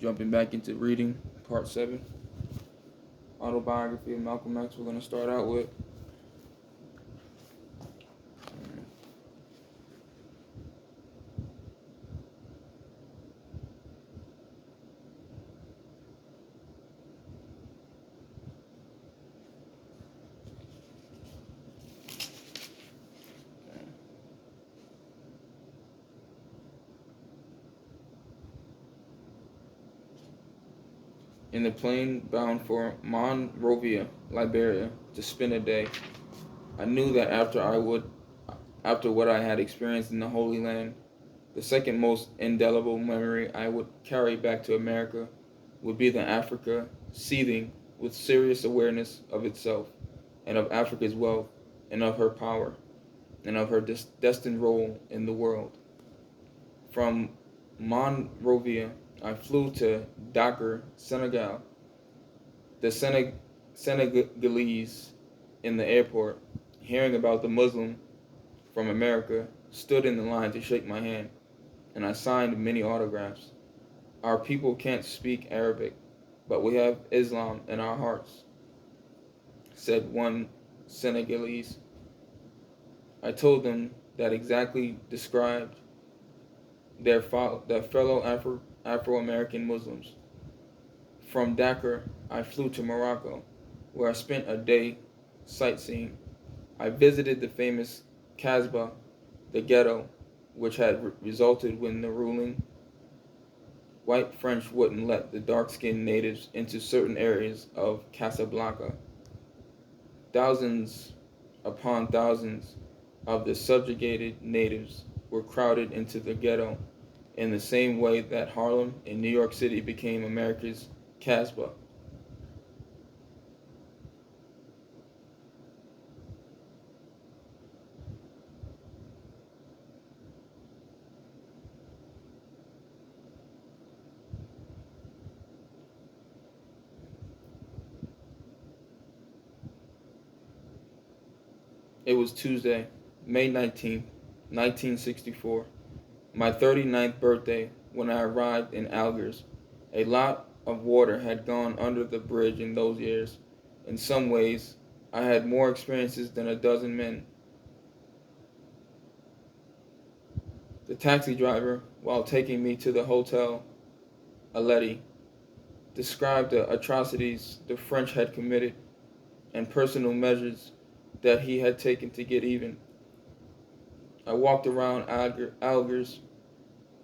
Jumping back into reading, part 7, autobiography of Malcolm X. We're going to start out with. In the plane bound for Monrovia, Liberia, to spend a day, I knew that after what I had experienced in the Holy Land, the second most indelible memory I would carry back to America would be the Africa seething with serious awareness of itself and of Africa's wealth and of her power and of her destined role in the world. From Monrovia, I flew to Dakar, Senegal. The Senegalese in the airport, hearing about the Muslim from America, stood in the line to shake my hand, and I signed many autographs. Our people can't speak Arabic, but we have Islam in our hearts, said one Senegalese. I told them that exactly described their fellow Afro-American Muslims. From Dakar, I flew to Morocco, where I spent a day sightseeing. I visited the famous Casbah, the ghetto, which had resulted when the ruling white French wouldn't let the dark-skinned natives into certain areas of Casablanca. Thousands upon thousands of the subjugated natives were crowded into the ghetto in the same way that Harlem in New York City became America's Casbah. It was Tuesday, May 19th, 1964, my 39th birthday, when I arrived in Algiers. A lot of water had gone under the bridge in those years. In some ways, I had more experiences than a dozen men. The taxi driver, while taking me to the Hotel Aleti, described the atrocities the French had committed and personal measures that he had taken to get even. I walked around Algiers,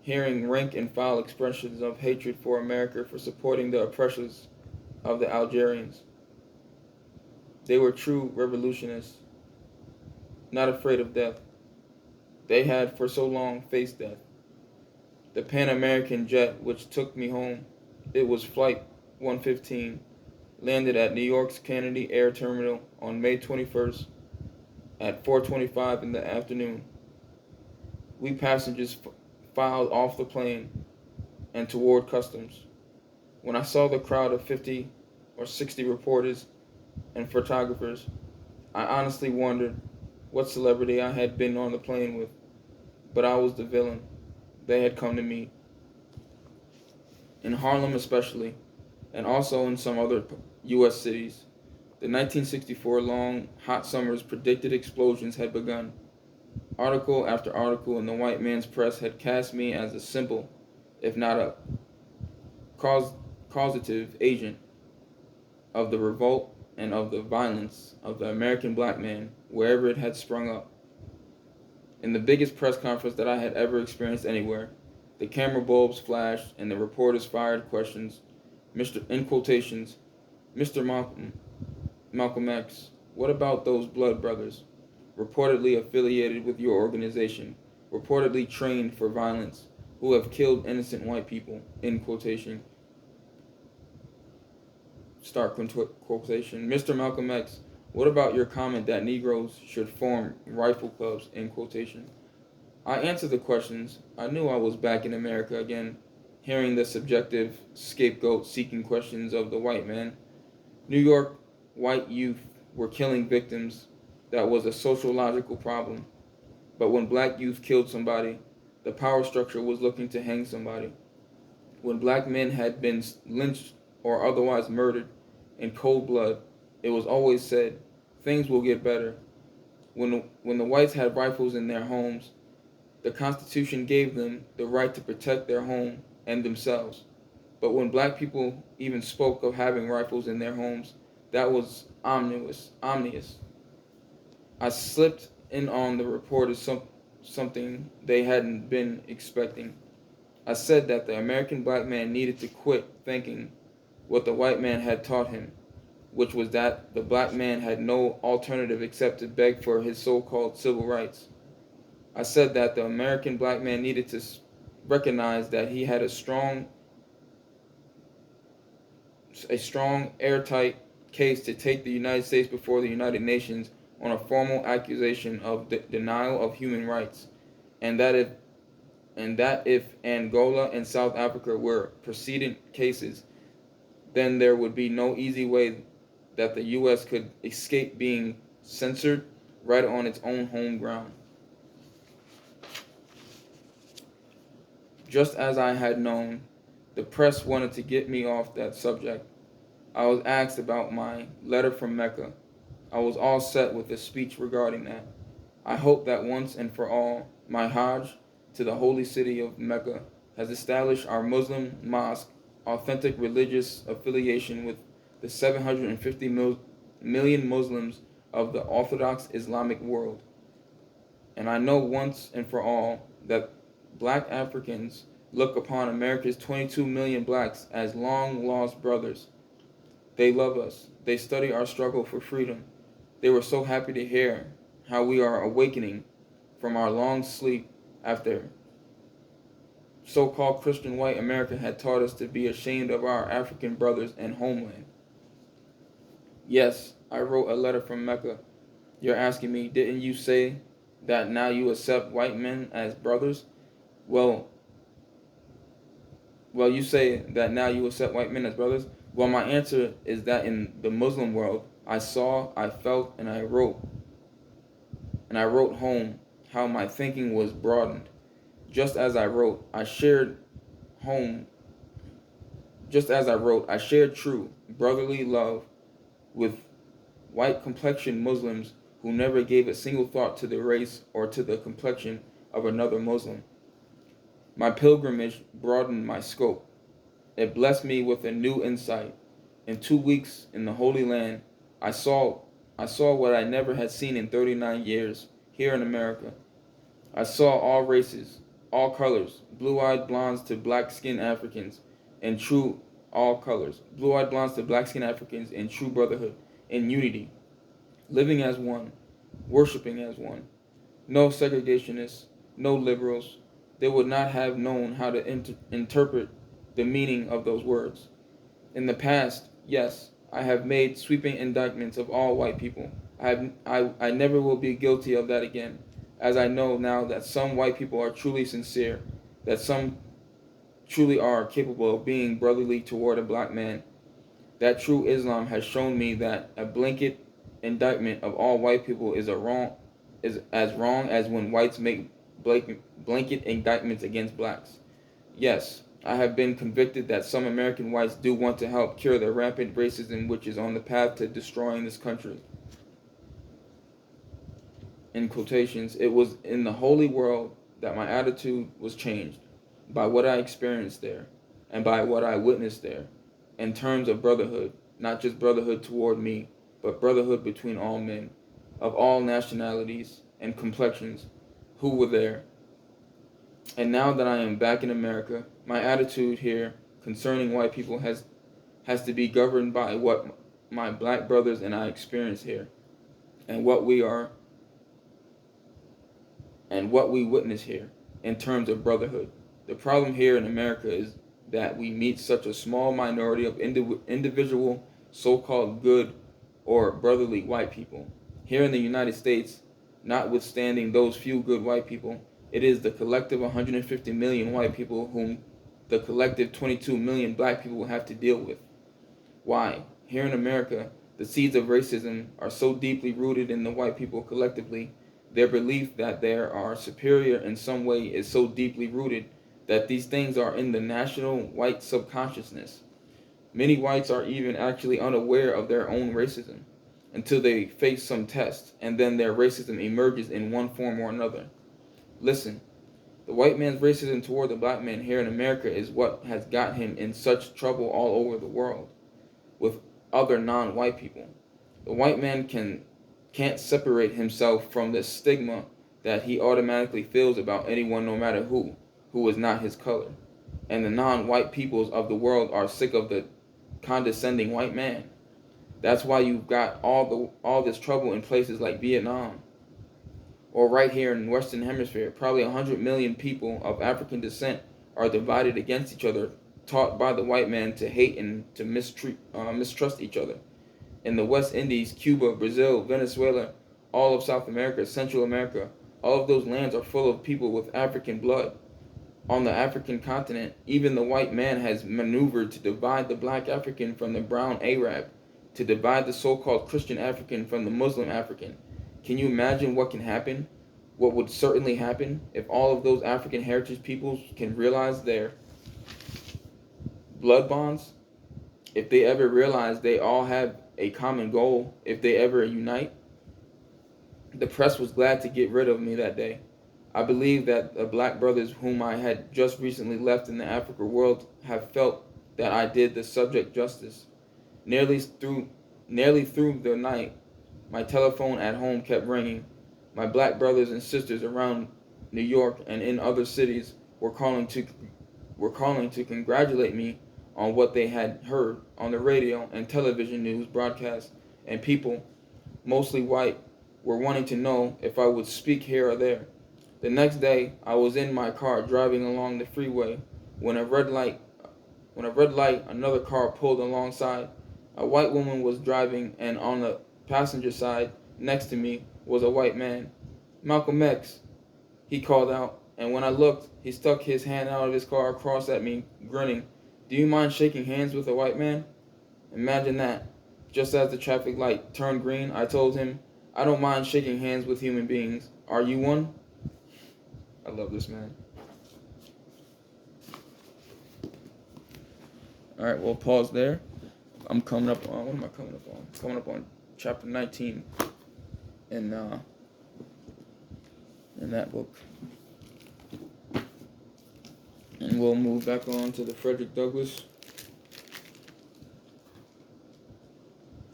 hearing rank and file expressions of hatred for America for supporting the oppressors of the Algerians. They were true revolutionists, not afraid of death. They had for so long faced death. The Pan American jet which took me home, it was Flight 115, landed at New York's Kennedy Air Terminal on May 21st at 4:25 in the afternoon. We passengers filed off the plane and toward customs. When I saw the crowd of 50 or 60 reporters and photographers, I honestly wondered what celebrity I had been on the plane with, but I was the villain they had come to meet. In Harlem especially, and also in some other U.S. cities, the 1964 long, hot summers predicted explosions had begun. Article after article in the white man's press had cast me as a symbol, if not a causative agent, of the revolt and of the violence of the American black man wherever it had sprung up. In the biggest press conference that I had ever experienced anywhere, the camera bulbs flashed and the reporters fired questions. In quotations, Mr. Malcolm X, what about those blood brothers, reportedly affiliated with your organization, reportedly trained for violence, who have killed innocent white people, in quotation. Start quotation. Mr. Malcolm X, what about your comment that Negroes should form rifle clubs, in quotation. I answered the questions. I knew I was back in America again, hearing the subjective, scapegoat-seeking questions of the white man. New York white youth were killing victims. That was a sociological problem. But when black youth killed somebody, the power structure was looking to hang somebody. When black men had been lynched or otherwise murdered in cold blood, it was always said, things will get better. When the whites had rifles in their homes, the Constitution gave them the right to protect their home and themselves. But when black people even spoke of having rifles in their homes, that was omnious. I slipped in on the report as something they hadn't been expecting. I said that the American black man needed to quit thinking what the white man had taught him, which was that the black man had no alternative except to beg for his so-called civil rights. I said that the American black man needed to recognize that he had a strong, airtight case to take the United States before the United Nations on a formal accusation of denial of human rights, and that if Angola and South Africa were precedent cases, then there would be no easy way that the U.S. could escape being censored right on its own home ground. Just as I had known, the press wanted to get me off that subject. I was asked about my letter from Mecca. I was all set with a speech regarding that. I hope that once and for all, my Hajj to the holy city of Mecca has established our Muslim mosque authentic religious affiliation with the 750 million Muslims of the Orthodox Islamic world. And I know once and for all that black Africans look upon America's 22 million blacks as long lost brothers. They love us. They study our struggle for freedom. They were so happy to hear how we are awakening from our long sleep after so-called Christian white America had taught us to be ashamed of our African brothers and homeland. Yes, I wrote a letter from Mecca. You're asking me, didn't you say that now you accept white men as brothers? Well, you say that now you accept white men as brothers? Well, my answer is that in the Muslim world, I saw, I felt, and I wrote home how my thinking was broadened. Just as I wrote, I shared true brotherly love with white complexioned Muslims who never gave a single thought to the race or to the complexion of another Muslim. My pilgrimage broadened my scope. It blessed me with a new insight. In 2 weeks in the Holy Land, I saw what I never had seen in 39 years here in America. I saw all races, all colors, blue-eyed blondes to black-skinned Africans, in true blue-eyed blondes to black-skinned Africans in true brotherhood, in unity, living as one, worshiping as one. No segregationists, no liberals. They would not have known how to interpret the meaning of those words. In the past, yes, I have made sweeping indictments of all white people. I never will be guilty of that again, as I know now that some white people are truly sincere, that some truly are capable of being brotherly toward a black man. That true Islam has shown me that a blanket indictment of all white people is as wrong as when whites make blanket indictments against blacks. Yes, I have been convicted that some American whites do want to help cure the rampant racism which is on the path to destroying this country. In quotations, it was in the holy world that my attitude was changed, by what I experienced there, and by what I witnessed there, in terms of brotherhood, not just brotherhood toward me, but brotherhood between all men, of all nationalities and complexions, who were there. And now that I am back in America, my attitude here concerning white people has to be governed by what my black brothers and I experience here, and what we witness here in terms of brotherhood. The problem here in America is that we meet such a small minority of individual so-called good or brotherly white people. Here in the United States, notwithstanding those few good white people, it is the collective 150 million white people whom the collective 22 million black people have to deal with. Why? Here in America, the seeds of racism are so deeply rooted in the white people collectively. Their belief that they are superior in some way is so deeply rooted that these things are in the national white subconsciousness. Many whites are even actually unaware of their own racism until they face some test, and then their racism emerges in one form or another. Listen, the white man's racism toward the black man here in America is what has got him in such trouble all over the world with other non-white people. The white man can't separate himself from the stigma that he automatically feels about anyone, no matter who is not his color. And the non-white peoples of the world are sick of the condescending white man. That's why you've got all this trouble in places like Vietnam, or right here in the Western Hemisphere. Probably 100 million people of African descent are divided against each other, taught by the white man to hate and to mistrust each other. In the West Indies, Cuba, Brazil, Venezuela, all of South America, Central America, all of those lands are full of people with African blood. On the African continent, even the white man has maneuvered to divide the black African from the brown Arab, to divide the so-called Christian African from the Muslim African. Can you imagine what can happen? What would certainly happen if all of those African heritage peoples can realize their blood bonds? If they ever realize they all have a common goal, if they ever unite? The press was glad to get rid of me that day. I believe that the black brothers whom I had just recently left in the African world have felt that I did the subject justice. Nearly through the night, my telephone at home kept ringing. My black brothers and sisters around New York and in other cities were calling to congratulate me on what they had heard on the radio and television news broadcasts, and people, mostly white, were wanting to know if I would speak here or there. The next day, I was in my car driving along the freeway when a red light, another car pulled alongside. A white woman was driving, and on the passenger side next to me was a white man. "Malcolm X," he called out, and when I looked, he stuck his hand out of his car across at me, grinning. "Do you mind shaking hands with a white man?" Imagine that. Just as the traffic light turned green, I told him, "I don't mind shaking hands with human beings. Are you one?" I love this man. All right, we'll pause there. I'm coming up on, what am I coming up on? Coming up on chapter 19 in that book. And we'll move back on to the Frederick Douglass.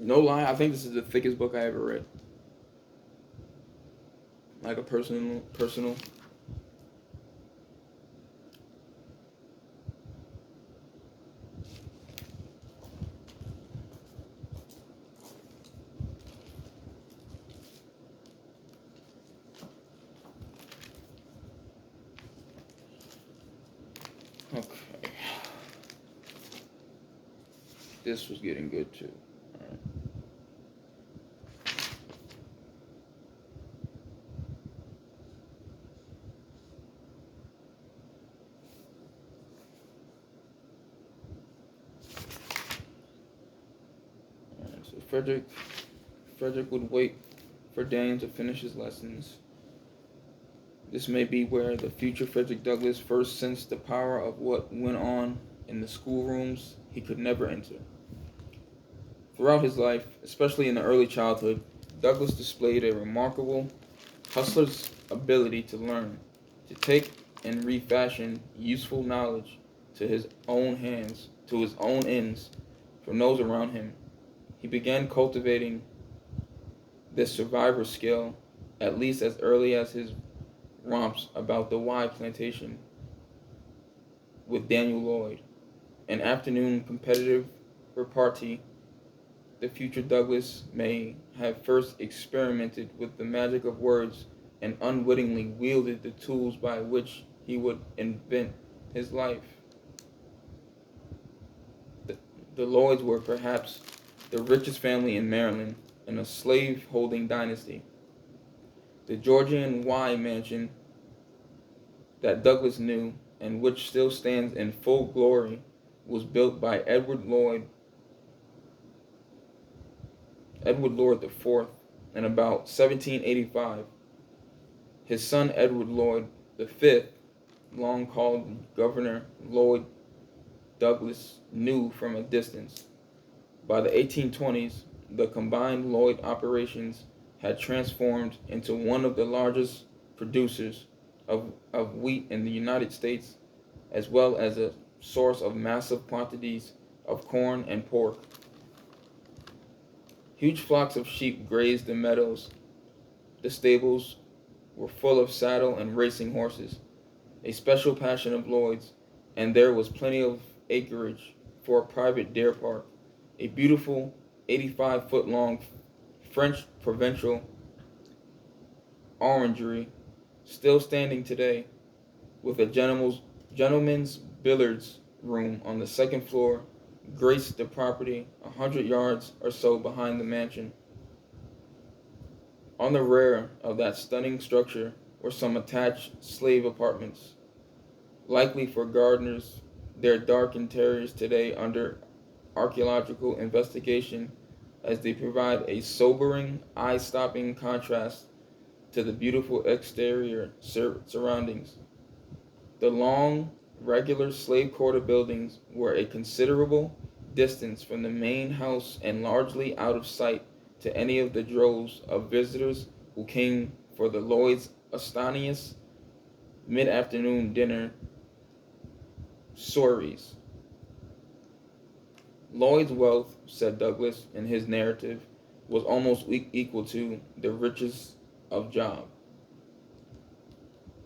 No lie, I think this is the thickest book I ever read. Like a personal. Okay. This was getting good too. All right. So Frederick would wait for Dane to finish his lessons. This may be where the future Frederick Douglass first sensed the power of what went on in the schoolrooms he could never enter. Throughout his life, especially in the early childhood, Douglass displayed a remarkable hustler's ability to learn, to take and refashion useful knowledge to his own hands, to his own ends, from those around him. He began cultivating this survivor skill at least as early as his romps about the Y plantation with Daniel Lloyd. An afternoon competitive repartee, the future Douglass may have first experimented with the magic of words and unwittingly wielded the tools by which he would invent his life. The Lloyds were perhaps the richest family in Maryland in a slave-holding dynasty. The Georgian Y mansion that Douglass knew, and which still stands in full glory, was built by Edward Lloyd IV in about 1785. His son Edward Lloyd V long called Governor Lloyd Douglas knew from a distance. By the 1820s, the combined Lloyd operations had transformed into one of the largest producers of wheat in the United States, as well as a source of massive quantities of corn and pork. Huge flocks of sheep grazed the meadows. The stables were full of saddle and racing horses, a special passion of Lloyd's, and there was plenty of acreage for a private deer park, a beautiful 85-foot long French provincial orangery, still standing today, with a gentleman's billiards room on the second floor, graced the property 100 yards or so behind the mansion. On the rear of that stunning structure were some attached slave apartments, likely for gardeners, their dark interiors today under archaeological investigation, as they provide a sobering, eye-stopping contrast to the beautiful exterior surroundings. The long, regular slave quarter buildings were a considerable distance from the main house and largely out of sight to any of the droves of visitors who came for the Lloyd's Astonias mid-afternoon dinner soirees. Lloyd's wealth, said Douglas in his narrative, was almost equal to the riches of Job.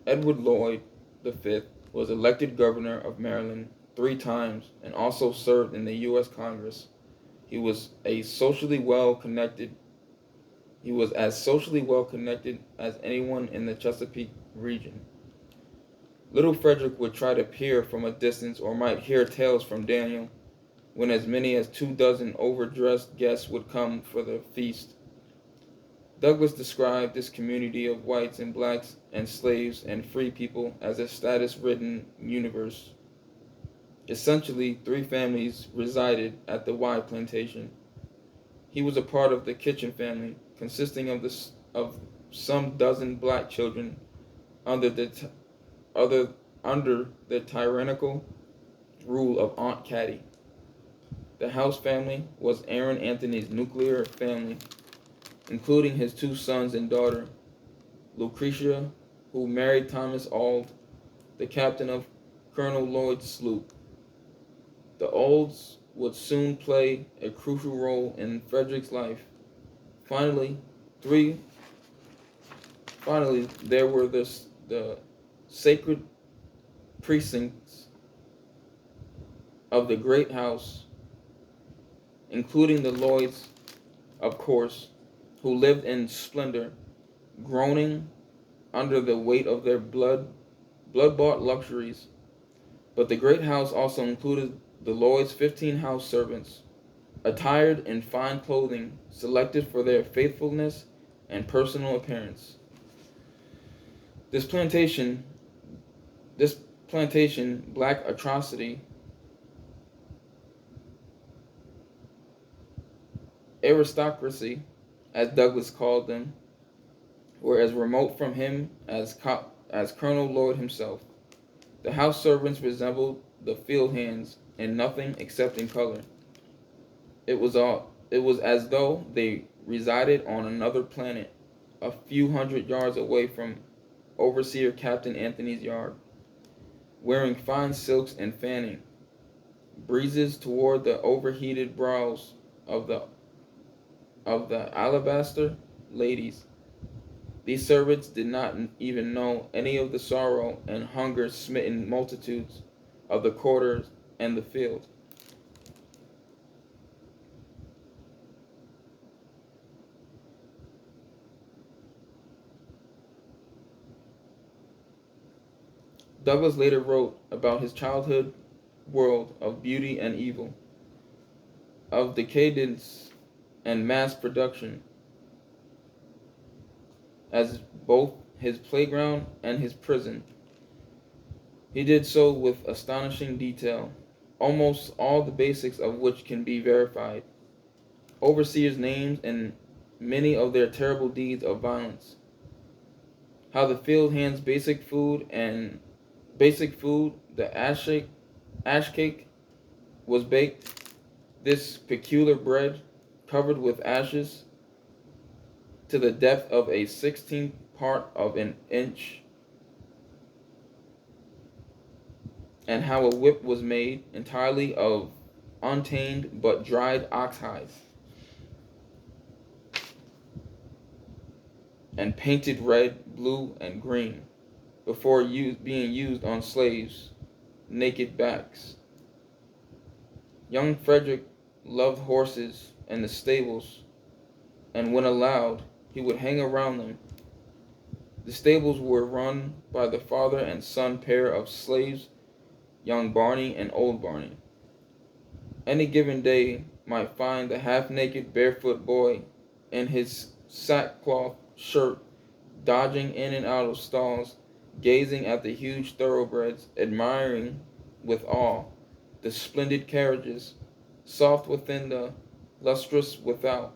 Edward Lloyd V was elected governor of Maryland 3 times and also served in the U.S. Congress. He was as socially well connected as anyone in the Chesapeake region. Little Frederick would try to peer from a distance or might hear tales from Daniel, when as many as 24 overdressed guests would come for the feast. Douglas described this community of whites and blacks and slaves and free people as a status-ridden universe. Essentially, 3 families resided at the Y plantation. He was a part of the Kitchen family, consisting of some dozen black children under the tyrannical rule of Aunt Caddy. The House family was Aaron Anthony's nuclear family, including his 2 sons and daughter, Lucretia, who married Thomas Auld, the captain of Colonel Lloyd's sloop. The Aulds would soon play a crucial role in Frederick's life. Finally, there were the sacred precincts of the great house, including the Lloyds, of course, who lived in splendor, groaning under the weight of their blood-bought luxuries. But the great house also included the Lloyds' 15 house servants, attired in fine clothing, selected for their faithfulness and personal appearance. This plantation, black atrocity, aristocracy, as Douglas called them, were as remote from him as Colonel Lloyd himself. The house servants resembled the field hands in nothing except in color. It was as though they resided on another planet, a few 100 yards away from Overseer Captain Anthony's yard, wearing fine silks and fanning breezes toward the overheated brows of the alabaster ladies. These servants did not even know any of the sorrow and hunger-smitten multitudes of the quarters and the field. Douglas later wrote about his childhood world of beauty and evil, of decadence and mass production, as both his playground and his prison. He did so with astonishing detail, almost all the basics of which can be verified. Overseers' names and many of their terrible deeds of violence. How the field hands' basic food and basic food, the ash cake was baked. This peculiar bread, covered with ashes to the depth of a 16th part of an inch, and how a whip was made entirely of untamed but dried ox hides, and painted red, blue, and green, before being used on slaves' naked backs. Young Frederick loved horses and the stables, and when allowed, he would hang around them. The stables were run by the father and son pair of slaves, young Barney and old Barney. Any given day might find the half-naked barefoot boy in his sackcloth shirt dodging in and out of stalls, gazing at the huge thoroughbreds, admiring with awe the splendid carriages, soft within the lustrous without.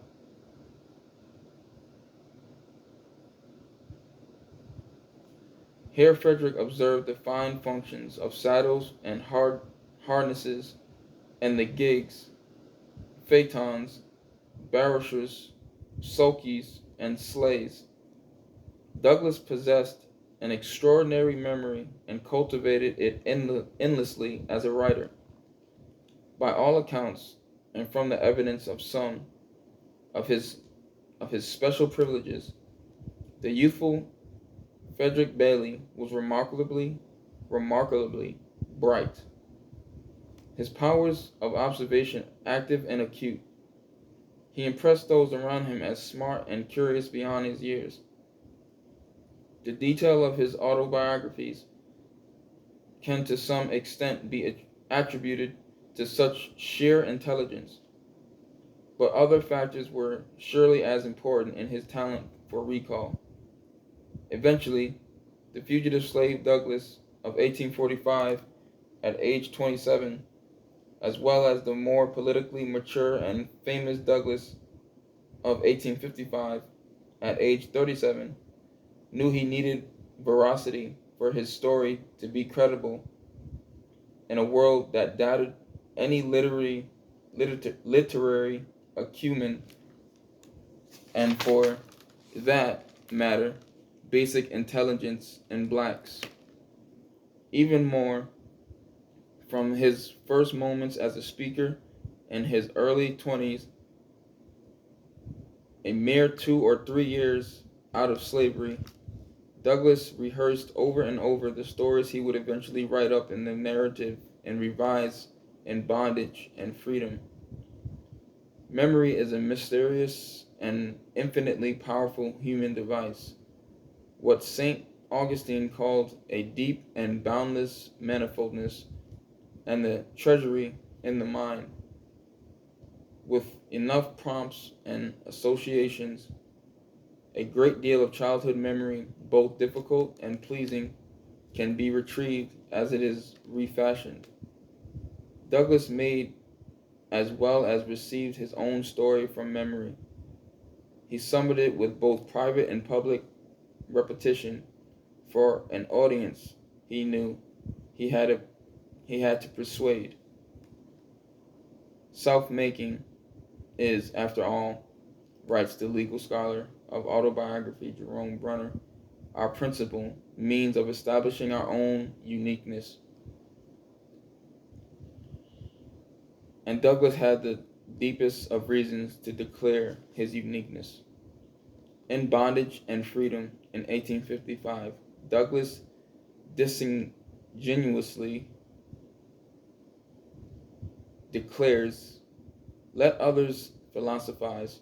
Here Frederick observed the fine functions of saddles and harnesses, and the gigs, phaetons, barouches, sulkies, and sleighs. Douglas possessed an extraordinary memory and cultivated it endlessly as a writer. By all accounts, and from the evidence of some of his special privileges, the youthful Frederick Bailey was remarkably bright. His powers of observation active and acute. He impressed those around him as smart and curious beyond his years. The detail of his autobiographies can to some extent be attributed to such sheer intelligence, but other factors were surely as important in his talent for recall. Eventually, the fugitive slave Douglas of 1845, at age 27, as well as the more politically mature and famous Douglas of 1855, at age 37, knew he needed veracity for his story to be credible in a world that doubted any literary acumen, and for that matter, basic intelligence in blacks. Even more, from his first moments as a speaker in his early 20s, a mere 2 or 3 years out of slavery, Douglas rehearsed over and over the stories he would eventually write up in the narrative and revise in Bondage and Freedom. Memory is a mysterious and infinitely powerful human device, what St. Augustine called a deep and boundless manifoldness, and the treasury in the mind. With enough prompts and associations, a great deal of childhood memory, both difficult and pleasing, can be retrieved as it is refashioned. Douglas made as well as received his own story from memory. He summoned it with both private and public repetition for an audience he knew he had to persuade. Self-making is, after all, writes the legal scholar of autobiography Jerome Brunner, our principal means of establishing our own uniqueness. And Douglas had the deepest of reasons to declare his uniqueness. In Bondage and Freedom in 1855, Douglas disingenuously declares, "Let others philosophize,"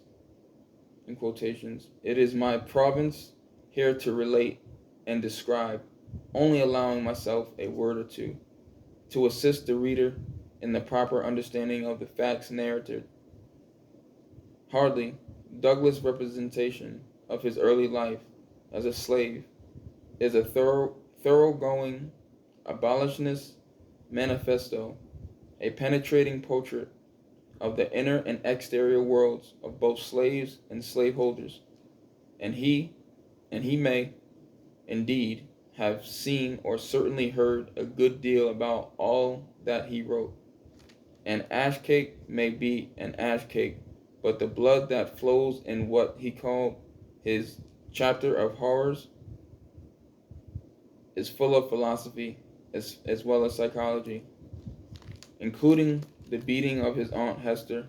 in quotations. "It is my province here to relate and describe, only allowing myself a word or two, to assist the reader in the proper understanding of the facts narrated." Hardly, Douglas' representation of his early life as a slave is a thoroughgoing abolitionist manifesto, a penetrating portrait of the inner and exterior worlds of both slaves and slaveholders, and he may, indeed, have seen or certainly heard a good deal about all that he wrote. An ash cake may be an ash cake, but the blood that flows in what he called his chapter of horrors is full of philosophy as well as psychology, including the beating of his Aunt Hester.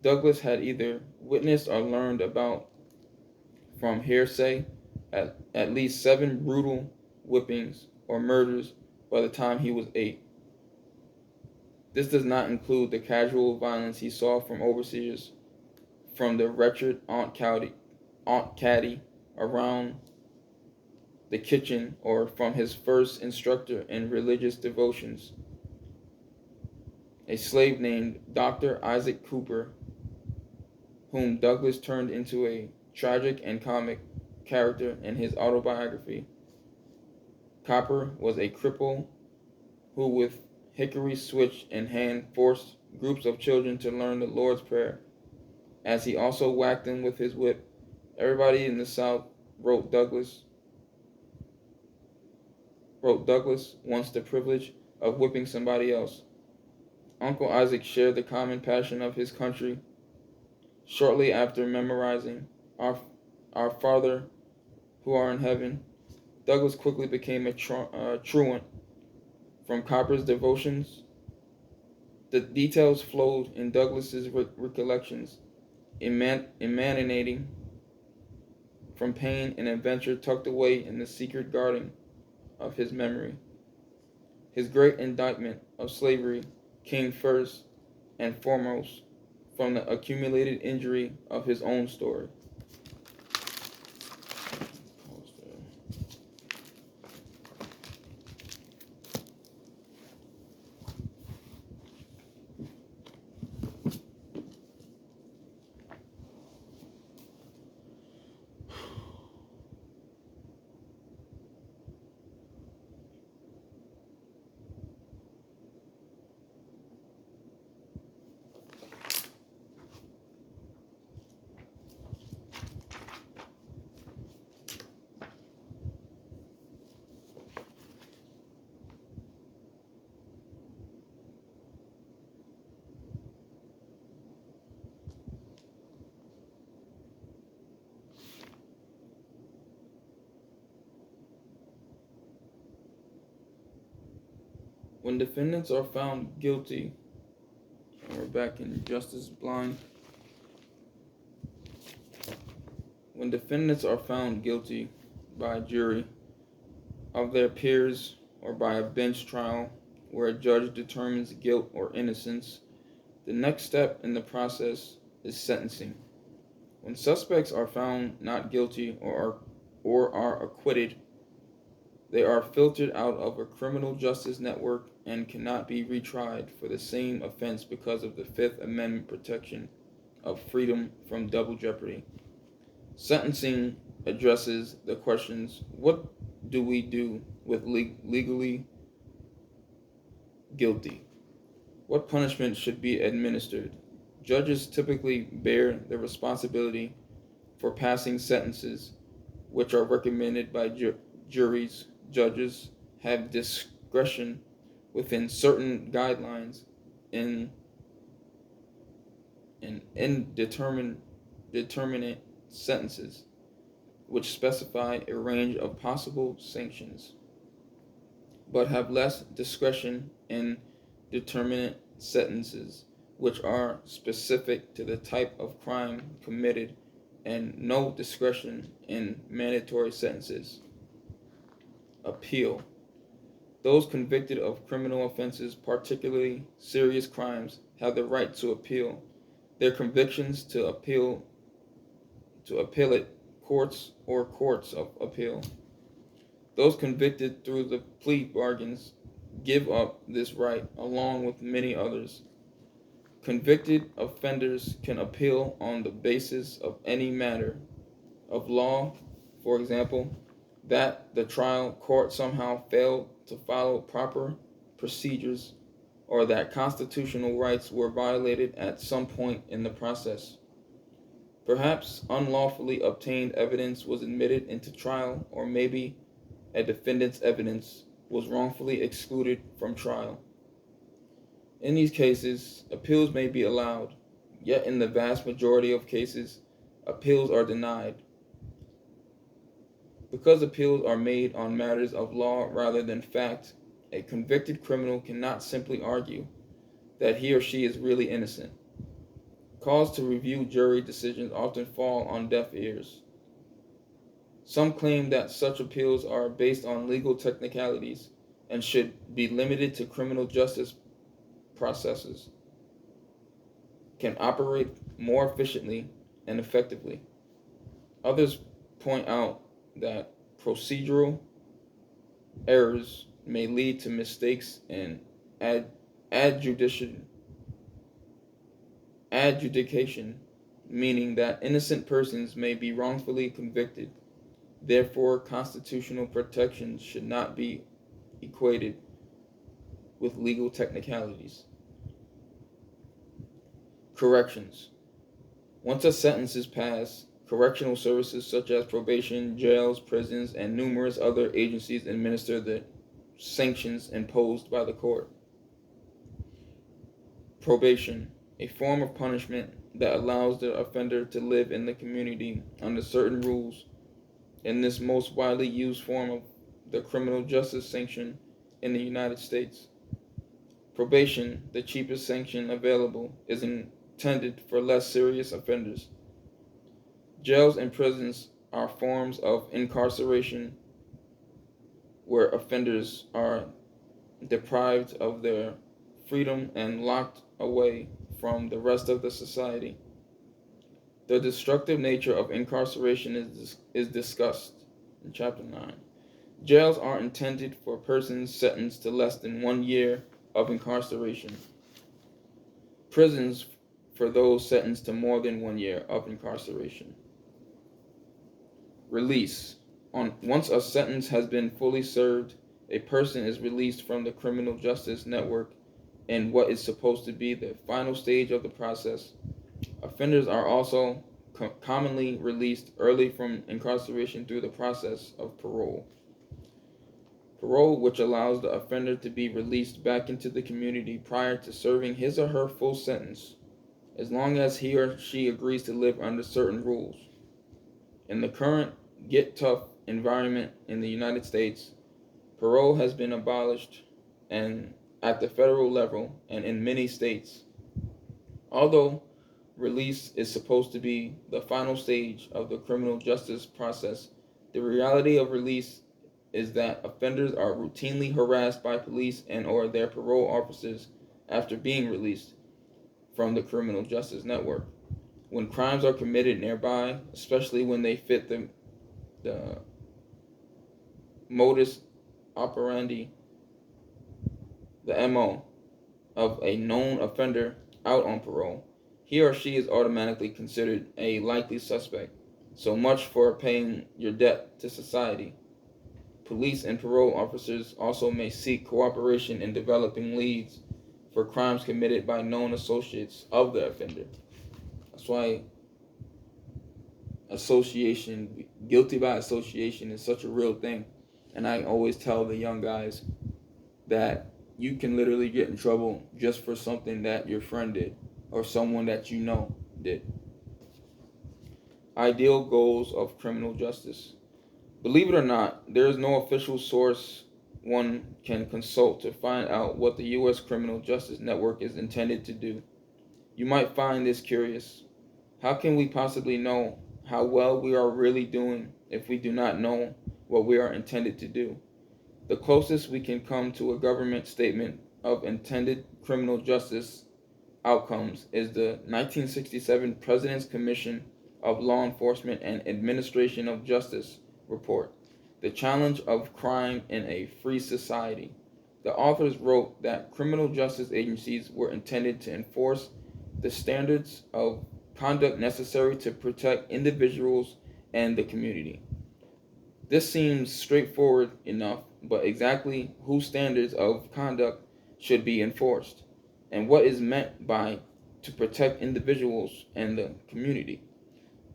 Douglas had either witnessed or learned about from hearsay at least 7 brutal whippings or murders by the time he was 8. This does not include the casual violence he saw from overseers, from the wretched Aunt Caddy around the kitchen, or from his first instructor in religious devotions, a slave named Dr. Isaac Cooper, whom Douglas turned into a tragic and comic character in his autobiography. Cooper was a cripple who, with hickory switch in hand, forced groups of children to learn the Lord's Prayer, as he also whacked them with his whip. Everybody in the South, wrote Douglas, wants the privilege of whipping somebody else. Uncle Isaac shared the common passion of his country. Shortly after memorizing Our Father who are in heaven, Douglas quickly became a truant from Cooper's devotions. The details flowed in Douglas's recollections, emanating from pain and adventure tucked away in the secret garden of his memory. His great indictment of slavery came first and foremost from the accumulated injury of his own story. When defendants are found guilty, and we're back in Justice Blind. When defendants are found guilty by a jury of their peers or by a bench trial where a judge determines guilt or innocence, the next step in the process is sentencing. When suspects are found not guilty or are acquitted, they are filtered out of a criminal justice network and cannot be retried for the same offense because of the Fifth Amendment protection of freedom from double jeopardy. Sentencing addresses the questions: what do we do with legally guilty? What punishment should be administered? Judges typically bear the responsibility for passing sentences which are recommended by juries. Judges have discretion within certain guidelines in determinate sentences, which specify a range of possible sanctions, but have less discretion in determinate sentences, which are specific to the type of crime committed, and no discretion in mandatory sentences. Appeal. Those convicted of criminal offenses, particularly serious crimes, have the right to appeal their convictions to appellate courts or courts of appeal. Those convicted through the plea bargains give up this right along with many others. Convicted offenders can appeal on the basis of any matter of law, for example, that the trial court somehow failed to follow proper procedures, or that constitutional rights were violated at some point in the process. Perhaps unlawfully obtained evidence was admitted into trial, or maybe a defendant's evidence was wrongfully excluded from trial. In these cases, appeals may be allowed, yet in the vast majority of cases, appeals are denied. Because appeals are made on matters of law rather than fact, a convicted criminal cannot simply argue that he or she is really innocent. Calls to review jury decisions often fall on deaf ears. Some claim that such appeals are based on legal technicalities and should be limited to criminal justice processes, can operate more efficiently and effectively. Others point out that procedural errors may lead to mistakes in adjudication, meaning that innocent persons may be wrongfully convicted. Therefore, constitutional protections should not be equated with legal technicalities. Corrections. Once a sentence is passed, correctional services such as probation, jails, prisons, and numerous other agencies administer the sanctions imposed by the court. Probation, a form of punishment that allows the offender to live in the community under certain rules. In this most widely used form of the criminal justice sanction in the United States. Probation, the cheapest sanction available, is intended for less serious offenders. Jails and prisons are forms of incarceration where offenders are deprived of their freedom and locked away from the rest of the society. The destructive nature of incarceration is discussed in Chapter 9. Jails are intended for persons sentenced to less than 1 year of incarceration. Prisons for those sentenced to more than 1 year of incarceration. Release. Once a sentence has been fully served, a person is released from the criminal justice network in what is supposed to be the final stage of the process. Offenders are also commonly released early from incarceration through the process of parole. Parole, which allows the offender to be released back into the community prior to serving his or her full sentence, as long as he or she agrees to live under certain rules. In the current get tough environment in the United States, parole has been abolished and at the federal level and in many states. Although release is supposed to be the final stage of the criminal justice process, the reality of release is that offenders are routinely harassed by police and or their parole officers after being released from the criminal justice network. When crimes are committed nearby, especially when they fit the modus operandi, the MO of a known offender out on parole, he or she is automatically considered a likely suspect. So much for paying your debt to society. Police and parole officers also may seek cooperation in developing leads for crimes committed by known associates of the offender. That's why guilty by association is such a real thing. And I always tell the young guys that you can literally get in trouble just for something that your friend did or someone that you know did. Ideal goals of criminal justice. Believe it or not, there is no official source one can consult to find out what the U.S. criminal justice network is intended to do. You might find this curious. How can we possibly know how well we are really doing if we do not know what we are intended to do? The closest we can come to a government statement of intended criminal justice outcomes is the 1967 President's Commission of Law Enforcement and Administration of Justice report, The Challenge of Crime in a Free Society. The authors wrote that criminal justice agencies were intended to enforce the standards of conduct necessary to protect individuals and the community. This seems straightforward enough, but exactly whose standards of conduct should be enforced, and what is meant by to protect individuals and the community.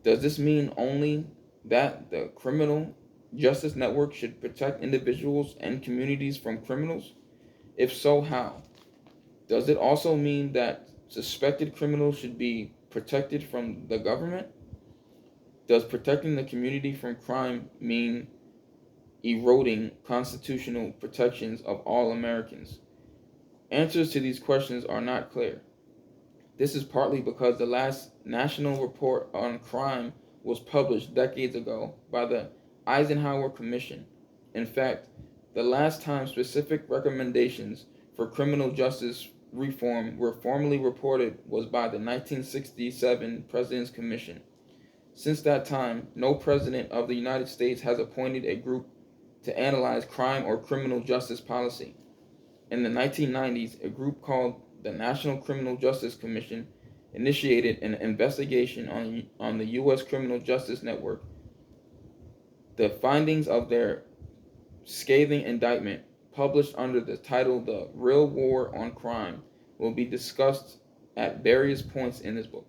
Does this mean only that the criminal justice network should protect individuals and communities from criminals? If so, how? Does it also mean that suspected criminals should be protected from the government? Does protecting the community from crime mean eroding constitutional protections of all Americans? Answers to these questions are not clear. This is partly because the last national report on crime was published decades ago by the Eisenhower Commission. In fact, the last time specific recommendations for criminal justice reform were formally reported was by the 1967 President's Commission. Since that time, no president of the United States has appointed a group to analyze crime or criminal justice policy. In the 1990s, a group called the National Criminal Justice Commission initiated an investigation on the U.S. criminal justice network. The findings of their scathing indictment, published under the title The Real War on Crime, will be discussed at various points in this book.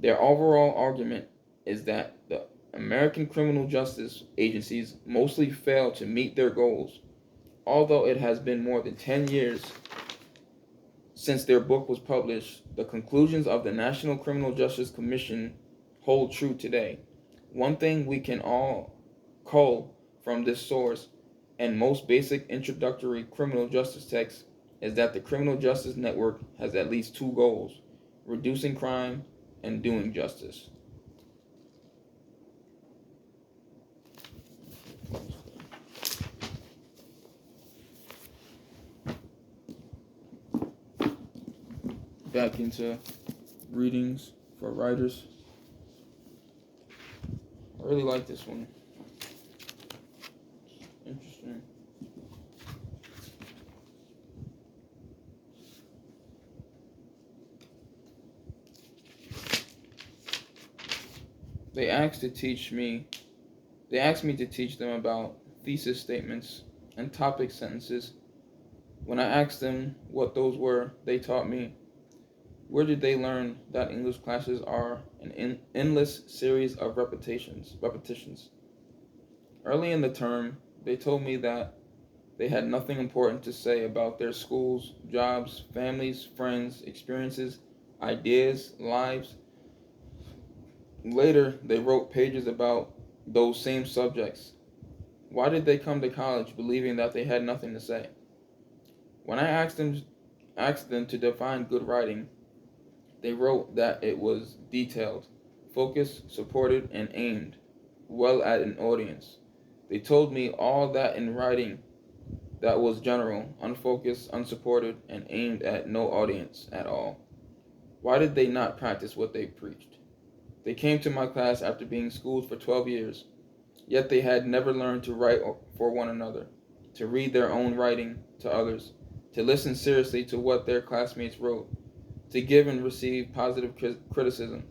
Their overall argument is that the American criminal justice agencies mostly fail to meet their goals. Although it has been more than 10 years since their book was published, the conclusions of the National Criminal Justice Commission hold true today. One thing we can all cull from this source and most basic introductory criminal justice text is that the criminal justice network has at least two goals: reducing crime and doing justice. Back into readings for writers. I really like this one. Interesting. They asked me to teach them about thesis statements and topic sentences. When I asked them what those were, they taught me. Where did they learn that English classes are an endless series of repetitions? Early in the term, they told me that they had nothing important to say about their schools, jobs, families, friends, experiences, ideas, lives. Later, they wrote pages about those same subjects. Why did they come to college believing that they had nothing to say? When I asked them to define good writing, they wrote that it was detailed, focused, supported, and aimed well at an audience. They told me all that in writing that was general, unfocused, unsupported, and aimed at no audience at all. Why did they not practice what they preached? They came to my class after being schooled for 12 years, yet they had never learned to write for one another, to read their own writing to others, to listen seriously to what their classmates wrote, to give and receive positive criticism,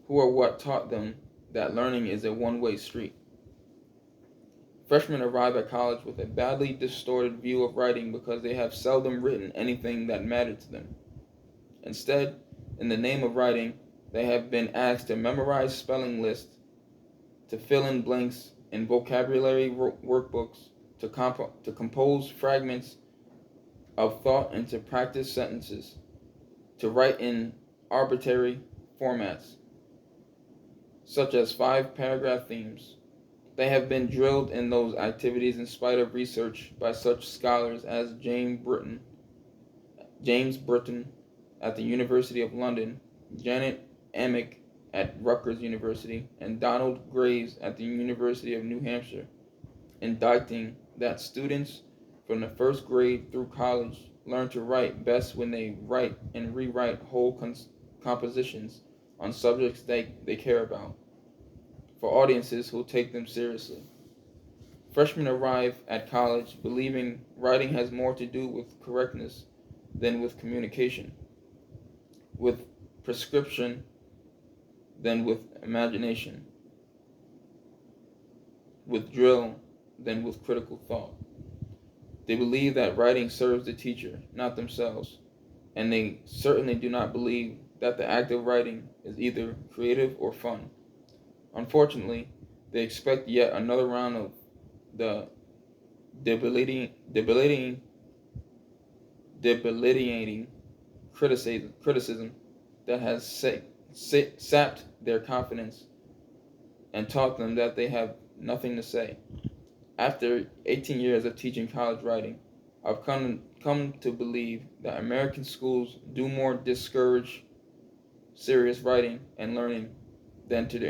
who are what taught them that learning is a one-way street. Freshmen arrive at college with a badly distorted view of writing because they have seldom written anything that mattered to them. Instead, in the name of writing, they have been asked to memorize spelling lists, to fill in blanks in vocabulary workbooks, to compose fragments of thought and to practice sentences, to write in arbitrary formats, such as 5-paragraph themes. They have been drilled in those activities in spite of research by such scholars as James Britton at the University of London, Janet Amick at Rutgers University, and Donald Graves at the University of New Hampshire, indicting that students from the first grade through college learn to write best when they write and rewrite whole compositions on subjects they care about, for audiences who take them seriously. Freshmen arrive at college believing writing has more to do with correctness than with communication, with prescription than with imagination, with drill than with critical thought. They believe that writing serves the teacher, not themselves, and they certainly do not believe that the act of writing is either creative or fun. Unfortunately, they expect yet another round of the debilitating, debilitating criticism that has sapped their confidence and taught them that they have nothing to say. After 18 years of teaching college writing, I've come to believe that American schools do more discourage serious writing and learning than to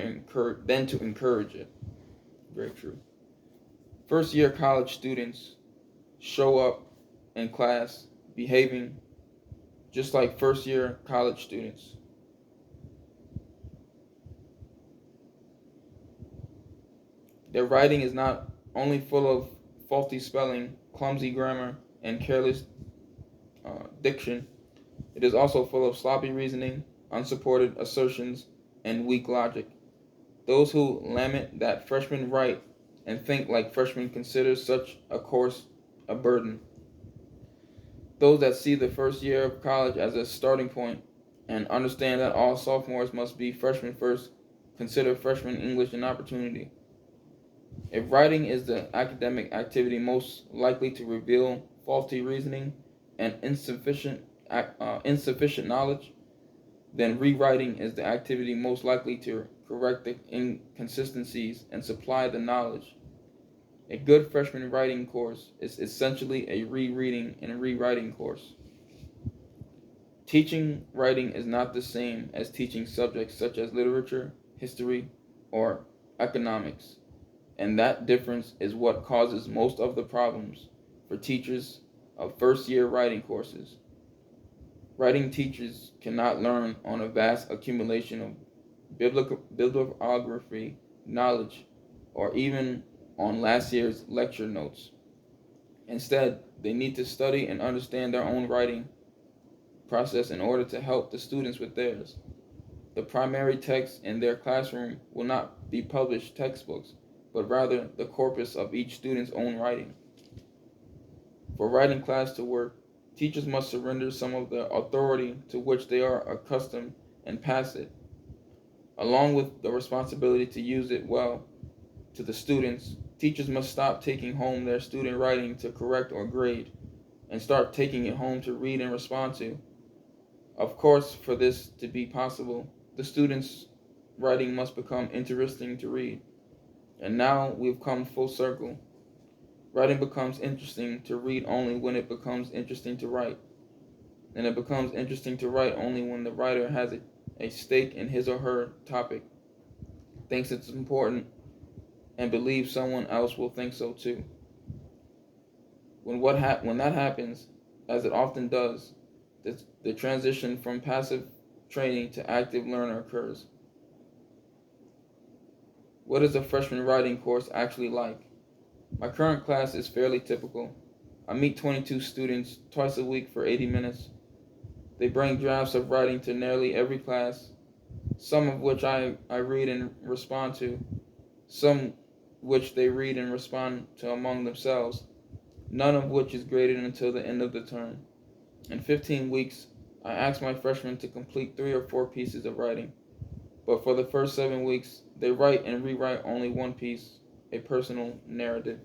encourage it. Very true. First year college students show up in class behaving just like first year college students. Their writing is not only full of faulty spelling, clumsy grammar, and careless diction, it is also full of sloppy reasoning, unsupported assertions, and weak logic. Those who lament that freshmen write and think like freshmen consider such a course a burden. Those that see the first year of college as a starting point and understand that all sophomores must be freshmen first consider freshman English an opportunity. If writing is the academic activity most likely to reveal faulty reasoning and insufficient knowledge, then rewriting is the activity most likely to correct the inconsistencies and supply the knowledge. A good freshman writing course is essentially a rereading and rewriting course. Teaching writing is not the same as teaching subjects such as literature, history, or economics, and that difference is what causes most of the problems for teachers of first year writing courses. Writing teachers cannot learn on a vast accumulation of bibliography knowledge or even on last year's lecture notes. Instead, they need to study and understand their own writing process in order to help the students with theirs. The primary text in their classroom will not be published textbooks, but rather the corpus of each student's own writing. For writing class to work, teachers must surrender some of the authority to which they are accustomed and pass it, along with the responsibility to use it well, to the students. Teachers must stop taking home their student writing to correct or grade and start taking it home to read and respond to. Of course, for this to be possible, the students' writing must become interesting to read. And now we've come full circle. Writing becomes interesting to read only when it becomes interesting to write. And it becomes interesting to write only when the writer has a stake in his or her topic, thinks it's important, and believes someone else will think so too. When that happens, as it often does, the transition from passive training to active learner occurs. What is a freshman writing course actually like? My current class is fairly typical. I meet 22 students twice a week for 80 minutes. They bring drafts of writing to nearly every class, some of which I read and respond to, some which they read and respond to among themselves, none of which is graded until the end of the term. In 15 weeks, I ask my freshmen to complete 3 or 4 pieces of writing, but for the first 7 weeks, they write and rewrite only one piece, a personal narrative.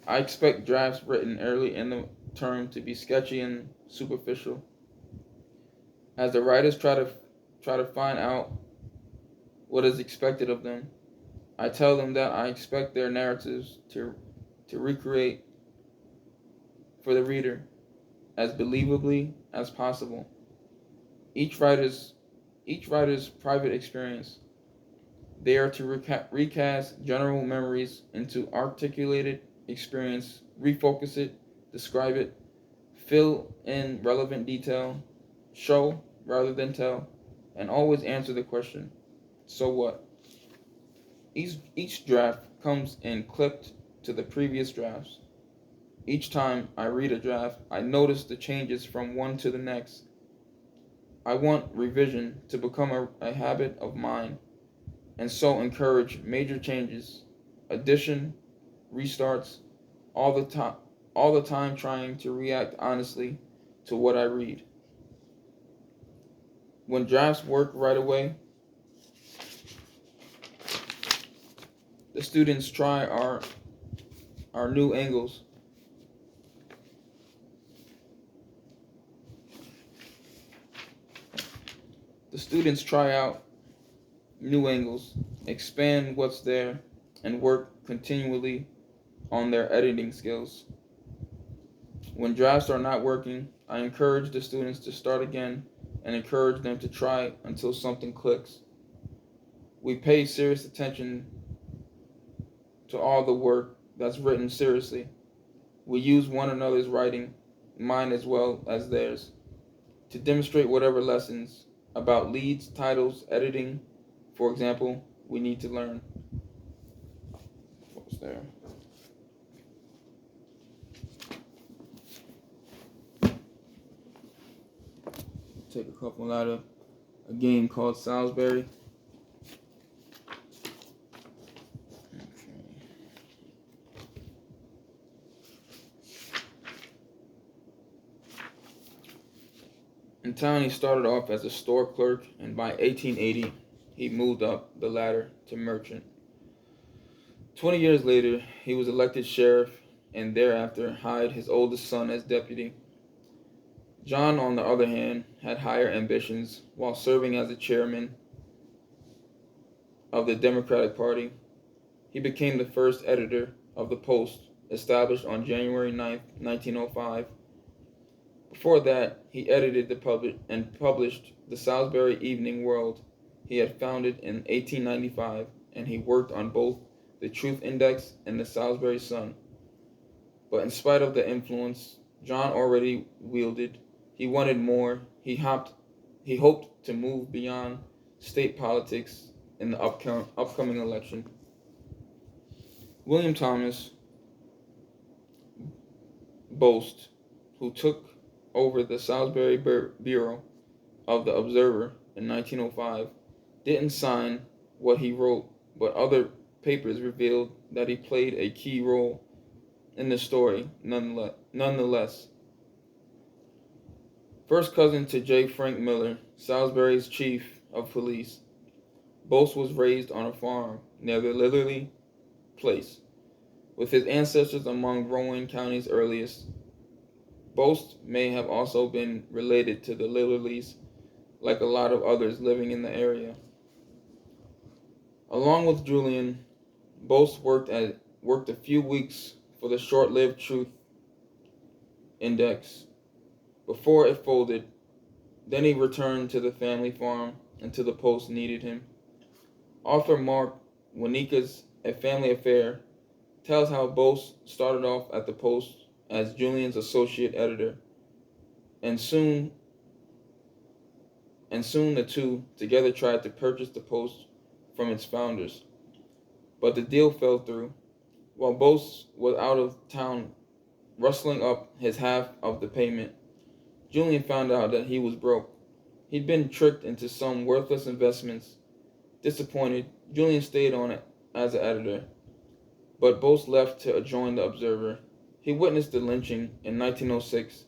I expect drafts written early in the term to be sketchy and superficial. As the writers try to find out what is expected of them, I tell them that I expect their narratives to recreate for the reader as believably as possible each writer's private experience. They are to recast general memories into articulated experience, refocus it, describe it, fill in relevant detail, show rather than tell, and always answer the question, so what? Each draft comes in clipped to the previous drafts. Each time I read a draft, I notice the changes from one to the next. I want revision to become a habit of mine, and so encourage major changes, addition, restarts, all the time trying to react honestly to what I read. When drafts work right away, The students try our new angles. The students try out new angles, expand what's there, and work continually on their editing skills. When drafts are not working, I encourage the students to start again and encourage them to try until something clicks. We pay serious attention to all the work that's written seriously. We use one another's writing, mine as well as theirs, to demonstrate whatever lessons about leads, titles, editing, for example, we need to learn. What was there? Take a couple out of a game called Salisbury. In town, he started off as a store clerk, and by 1880, he moved up the ladder to merchant. 20 years later, he was elected sheriff and thereafter hired his oldest son as deputy. John, on the other hand, had higher ambitions while serving as the chairman of the Democratic Party. He became the first editor of the Post, established on January 9, 1905. Before that, he edited and published the Salisbury Evening World he had founded in 1895, and he worked on both the Truth Index and the Salisbury Sun. But in spite of the influence John already wielded, he wanted more. He hoped to move beyond state politics in the upcoming election. William Thomas Boast, who took over the Salisbury Bureau of the Observer in 1905, didn't sign what he wrote, but other papers revealed that he played a key role in the story nonetheless. First cousin to J. Frank Miller, Salisbury's chief of police, Boast was raised on a farm near the Litherly place, with his ancestors among Rowan County's earliest. Boast may have also been related to the Litherlys, like a lot of others living in the area. Along with Julian, Boast worked a few weeks for the short-lived Truth Index before it folded. Then he returned to the family farm until the Post needed him. Author Mark Winnicka's A Family Affair tells how Boast started off at the Post as Julian's associate editor, and soon the two together tried to purchase the Post from its founders. But the deal fell through. While Boast was out of town rustling up his half of the payment, Julian found out that he was broke. He'd been tricked into some worthless investments. Disappointed, Julian stayed on it as an editor, but Boast left to join the Observer. He witnessed the lynching in 1906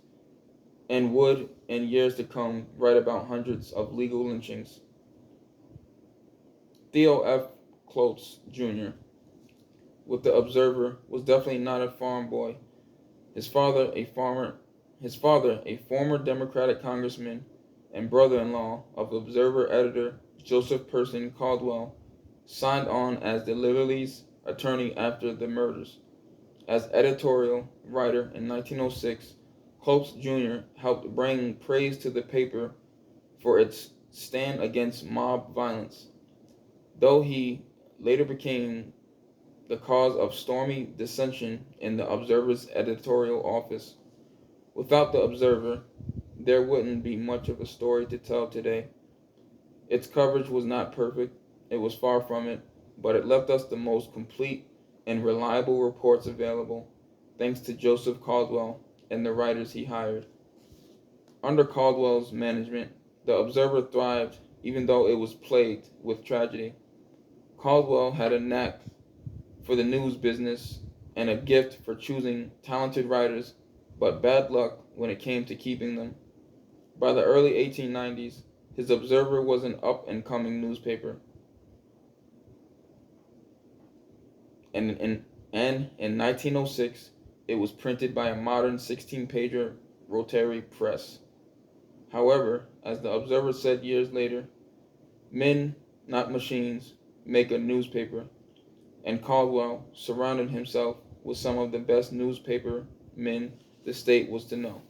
and would, in years to come, write about hundreds of legal lynchings. Theo F. Klotz, Jr., with the Observer, was definitely not a farm boy. His father, a former Democratic congressman and brother-in-law of Observer editor Joseph Person Caldwell, signed on as the Litherly's attorney after the murders. As editorial writer in 1906, Klotz Jr. helped bring praise to the paper for its stand against mob violence, though he later became the cause of stormy dissension in the Observer's editorial office. Without the Observer, there wouldn't be much of a story to tell today. Its coverage was not perfect, it was far from it, but it left us the most complete and reliable reports available, thanks to Joseph Caldwell and the writers he hired. Under Caldwell's management, the Observer thrived, even though it was plagued with tragedy. Caldwell had a knack for the news business and a gift for choosing talented writers, but bad luck when it came to keeping them. By the early 1890s, his Observer was an up-and-coming newspaper. and in 1906 it was printed by a modern 16-pager rotary press. However, as the Observer said years later, men, not machines, make a newspaper, and Caldwell surrounded himself with some of the best newspaper men the state was to know.